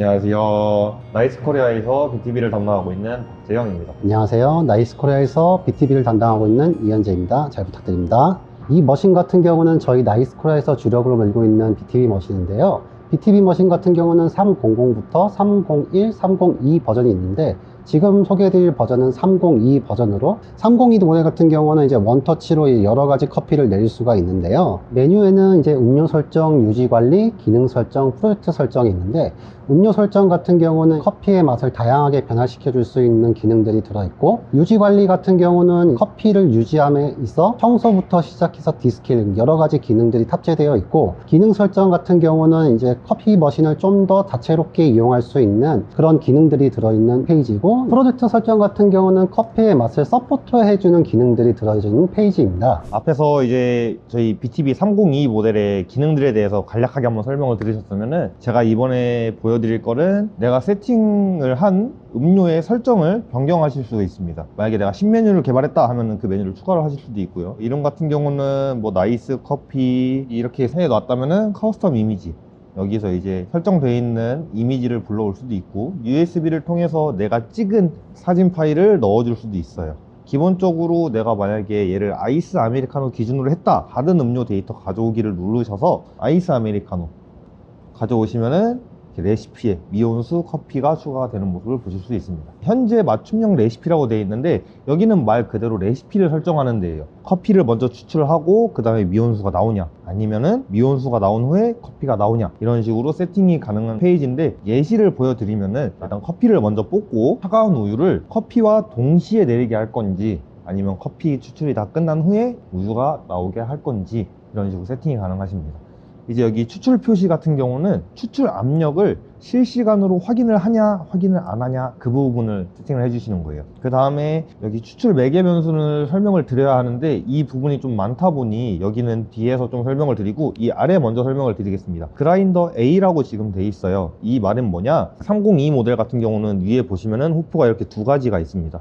안녕하세요. 나이스코리아에서 BTB를 담당하고 있는 박재영입니다. 안녕하세요. 나이스코리아에서 BTB를 담당하고 있는 이현재입니다. 잘 부탁드립니다. 이 머신 같은 경우는 저희 나이스코리아에서 주력으로 밀고 있는 BTB 머신인데요. BTB 머신 같은 경우는 300부터 301, 302 버전이 있는데 지금 소개해드릴 버전은 302 버전으로 302 모델 같은 경우는 이제 원터치로 여러 가지 커피를 내릴 수가 있는데요. 메뉴에는 이제 음료 설정, 유지 관리, 기능 설정, 프로젝트 설정이 있는데 음료 설정 같은 경우는 커피의 맛을 다양하게 변화시켜 줄 수 있는 기능들이 들어있고 유지 관리 같은 경우는 커피를 유지함에 있어 청소부터 시작해서 디스킬 여러 가지 기능들이 탑재되어 있고 기능 설정 같은 경우는 이제 커피 머신을 좀 더 다채롭게 이용할 수 있는 그런 기능들이 들어있는 페이지고 프로젝트 설정 같은 경우는 커피의 맛을 서포트해주는 기능들이 들어있는 페이지입니다. 앞에서 이제 저희 BTB 302 모델의 기능들에 대해서 간략하게 한번 설명을 들으셨으면은 제가 이번에 보여드릴 거는 내가 세팅을 한 음료의 설정을 변경하실 수가 있습니다. 만약에 내가 신메뉴를 개발했다 하면은 그 메뉴를 추가를 하실 수도 있고요. 이름 같은 경우는 뭐 나이스 커피 이렇게 생겨놨다면은 커스텀 이미지 여기서 이제 설정되어 있는 이미지를 불러올 수도 있고 USB를 통해서 내가 찍은 사진 파일을 넣어줄 수도 있어요. 기본적으로 내가 만약에 얘를 아이스 아메리카노 기준으로 했다, 다른 음료 데이터 가져오기를 누르셔서 아이스 아메리카노 가져오시면은 레시피에 미온수 커피가 추가가 되는 모습을 보실 수 있습니다. 현재 맞춤형 레시피라고 되어 있는데 여기는 말 그대로 레시피를 설정하는 데예요. 커피를 먼저 추출하고 그 다음에 미온수가 나오냐, 아니면은 미온수가 나온 후에 커피가 나오냐, 이런 식으로 세팅이 가능한 페이지인데 예시를 보여드리면은 일단 커피를 먼저 볶고 차가운 우유를 커피와 동시에 내리게 할 건지, 아니면 커피 추출이 다 끝난 후에 우유가 나오게 할 건지, 이런 식으로 세팅이 가능하십니다. 이제 여기 추출 표시 같은 경우는 추출 압력을 실시간으로 확인을 하냐 확인을 안 하냐 그 부분을 세팅을 해주시는 거예요. 그 다음에 여기 추출 매개 변수를 설명을 드려야 하는데 이 부분이 좀 많다 보니 여기는 뒤에서 좀 설명을 드리고 이 아래 먼저 설명을 드리겠습니다. 그라인더 A라고 지금 돼 있어요. 이 말은 뭐냐, 302 모델 같은 경우는 위에 보시면은 호프가 이렇게 두 가지가 있습니다.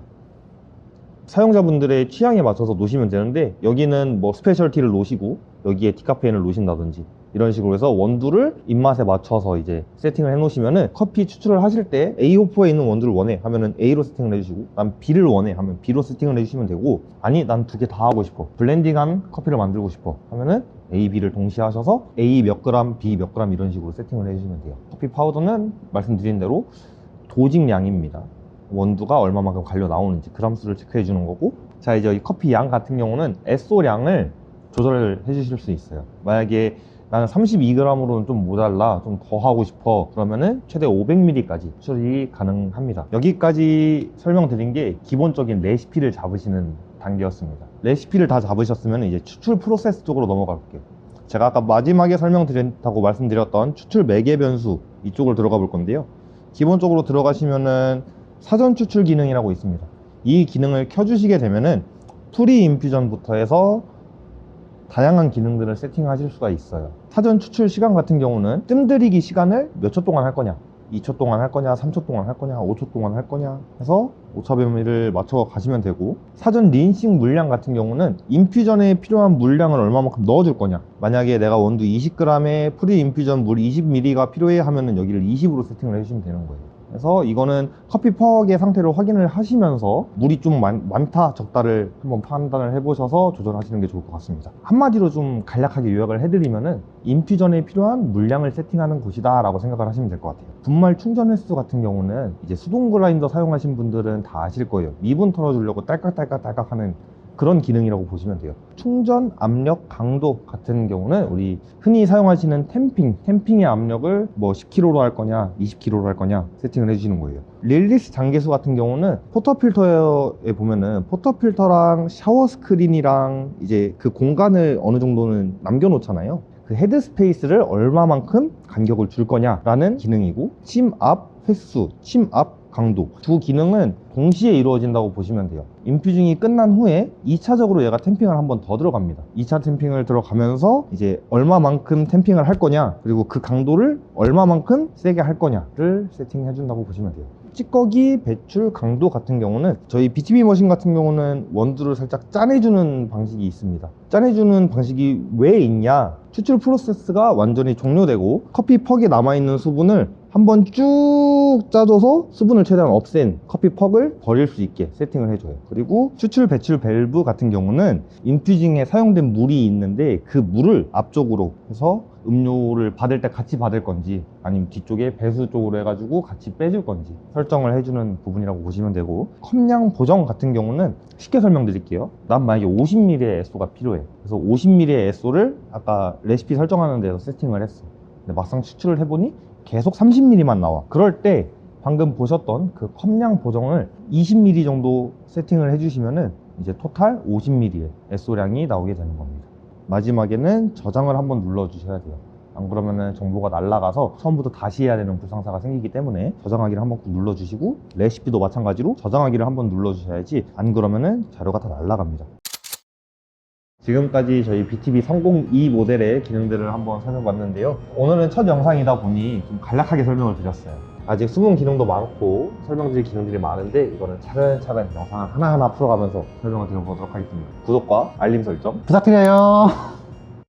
사용자분들의 취향에 맞춰서 놓으시면 되는데 여기는 뭐 스페셜티를 놓으시고 여기에 디카페인을 놓으신다든지 이런 식으로 해서 원두를 입맛에 맞춰서 이제 세팅을 해 놓으시면은 커피 추출을 하실 때 A 호프에 있는 원두를 원해 하면은 A로 세팅을 해주시고, 난 B를 원해 하면 B로 세팅을 해주시면 되고, 아니 난 두 개 다 하고 싶어, 블렌딩한 커피를 만들고 싶어 하면은 A, B를 동시에 하셔서 A 몇 그램, B 몇 그램 이런 식으로 세팅을 해주시면 돼요. 커피 파우더는 말씀드린 대로 도직량입니다. 원두가 얼마만큼 갈려 나오는지 그람수를 체크해 주는 거고, 자 이제 이 커피 양 같은 경우는 SO량을 조절을 해 주실 수 있어요. 만약에 나는 32g으로는 좀 모자라, 좀 더 하고 싶어, 그러면은 최대 500ml까지 추출이 가능합니다. 여기까지 설명드린 게 기본적인 레시피를 잡으시는 단계였습니다. 레시피를 다 잡으셨으면 이제 추출 프로세스 쪽으로 넘어갈게요. 제가 아까 마지막에 설명드렸다고 말씀드렸던 추출 매개 변수 이쪽을 들어가 볼 건데요. 기본적으로 들어가시면은 사전 추출 기능이라고 있습니다. 이 기능을 켜주시게 되면은 프리 인퓨전부터 해서 다양한 기능들을 세팅하실 수가 있어요. 사전 추출 시간 같은 경우는 뜸들이기 시간을 몇 초 동안 할 거냐, 2초 동안 할 거냐, 3초 동안 할 거냐, 5초 동안 할 거냐 해서 오차 범위를 맞춰 가시면 되고, 사전 린싱 물량 같은 경우는 인퓨전에 필요한 물량을 얼마만큼 넣어줄 거냐, 만약에 내가 원두 20g에 프리 인퓨전 물 20ml가 필요해 하면은 여기를 20으로 세팅을 해주시면 되는 거예요. 그래서 이거는 커피 퍽의 상태를 확인을 하시면서 물이 좀 많다 적다를 한번 판단을 해보셔서 조절하시는 게 좋을 것 같습니다. 한마디로 좀 간략하게 요약을 해드리면은 인퓨전에 필요한 물량을 세팅하는 곳이다 라고 생각을 하시면 될 것 같아요. 분말 충전 횟수 같은 경우는 이제 수동 그라인더 사용하신 분들은 다 아실 거예요. 미분 털어주려고 딸깍딸깍 하는 그런 기능이라고 보시면 돼요. 충전 압력 강도 같은 경우는 우리 흔히 사용하시는 탬핑의 압력을 뭐 10kg로 할 거냐 20kg로 할 거냐 세팅을 해주시는 거예요. 릴리스 장계수 같은 경우는 포터필터에 보면은 포터필터랑 샤워 스크린이랑 이제 그 공간을 어느 정도는 남겨놓잖아요. 그 헤드 스페이스를 얼마만큼 간격을 줄 거냐라는 기능이고, 침압 횟수, 침압 강도 두 기능은 동시에 이루어진다고 보시면 돼요. 인퓨징이 끝난 후에 2차적으로 얘가 탬핑을 한 번 더 들어갑니다. 2차 탬핑을 들어가면서 이제 얼마만큼 탬핑을 할 거냐, 그리고 그 강도를 얼마만큼 세게 할 거냐를 세팅해 준다고 보시면 돼요. 찌꺼기 배출 강도 같은 경우는 저희 BTB 머신 같은 경우는 원두를 살짝 짜내주는 방식이 있습니다. 짜내주는 방식이 왜 있냐, 추출 프로세스가 완전히 종료되고 커피 퍽에 남아있는 수분을 한번 쭉 짜줘서 수분을 최대한 없앤 커피 퍽을 버릴 수 있게 세팅을 해줘요. 그리고 추출 배출 밸브 같은 경우는 인퓨징에 사용된 물이 있는데 그 물을 앞쪽으로 해서 음료를 받을 때 같이 받을 건지 아니면 뒤쪽에 배수 쪽으로 해가지고 같이 빼줄 건지 설정을 해주는 부분이라고 보시면 되고, 컵량 보정 같은 경우는 쉽게 설명드릴게요. 난 만약에 50ml의 SO가 필요해. 그래서 50ml의 SO를 아까 레시피 설정하는 데서 세팅을 했어. 근데 막상 추출을 해보니 계속 30ml만 나와. 그럴 때 방금 보셨던 그 컵량 보정을 20ml 정도 세팅을 해주시면은 이제 토탈 50ml의 SO량이 나오게 되는 겁니다. 마지막에는 저장을 한번 눌러주셔야 돼요. 안 그러면은 정보가 날아가서 처음부터 다시 해야 되는 불상사가 생기기 때문에 저장하기를 한번 꾹 눌러주시고, 레시피도 마찬가지로 저장하기를 한번 눌러주셔야지 안 그러면은 자료가 다 날아갑니다. 지금까지 저희 BTB 302 모델의 기능들을 한번 설명봤는데요. 오늘은 첫 영상이다 보니 좀 간략하게 설명을 드렸어요. 아직 숨은 기능도 많고 설명드릴 기능들이 많은데 이거는 차근차근 영상을 하나하나 풀어가면서 설명을 드려보도록 하겠습니다. 구독과 알림 설정 부탁드려요.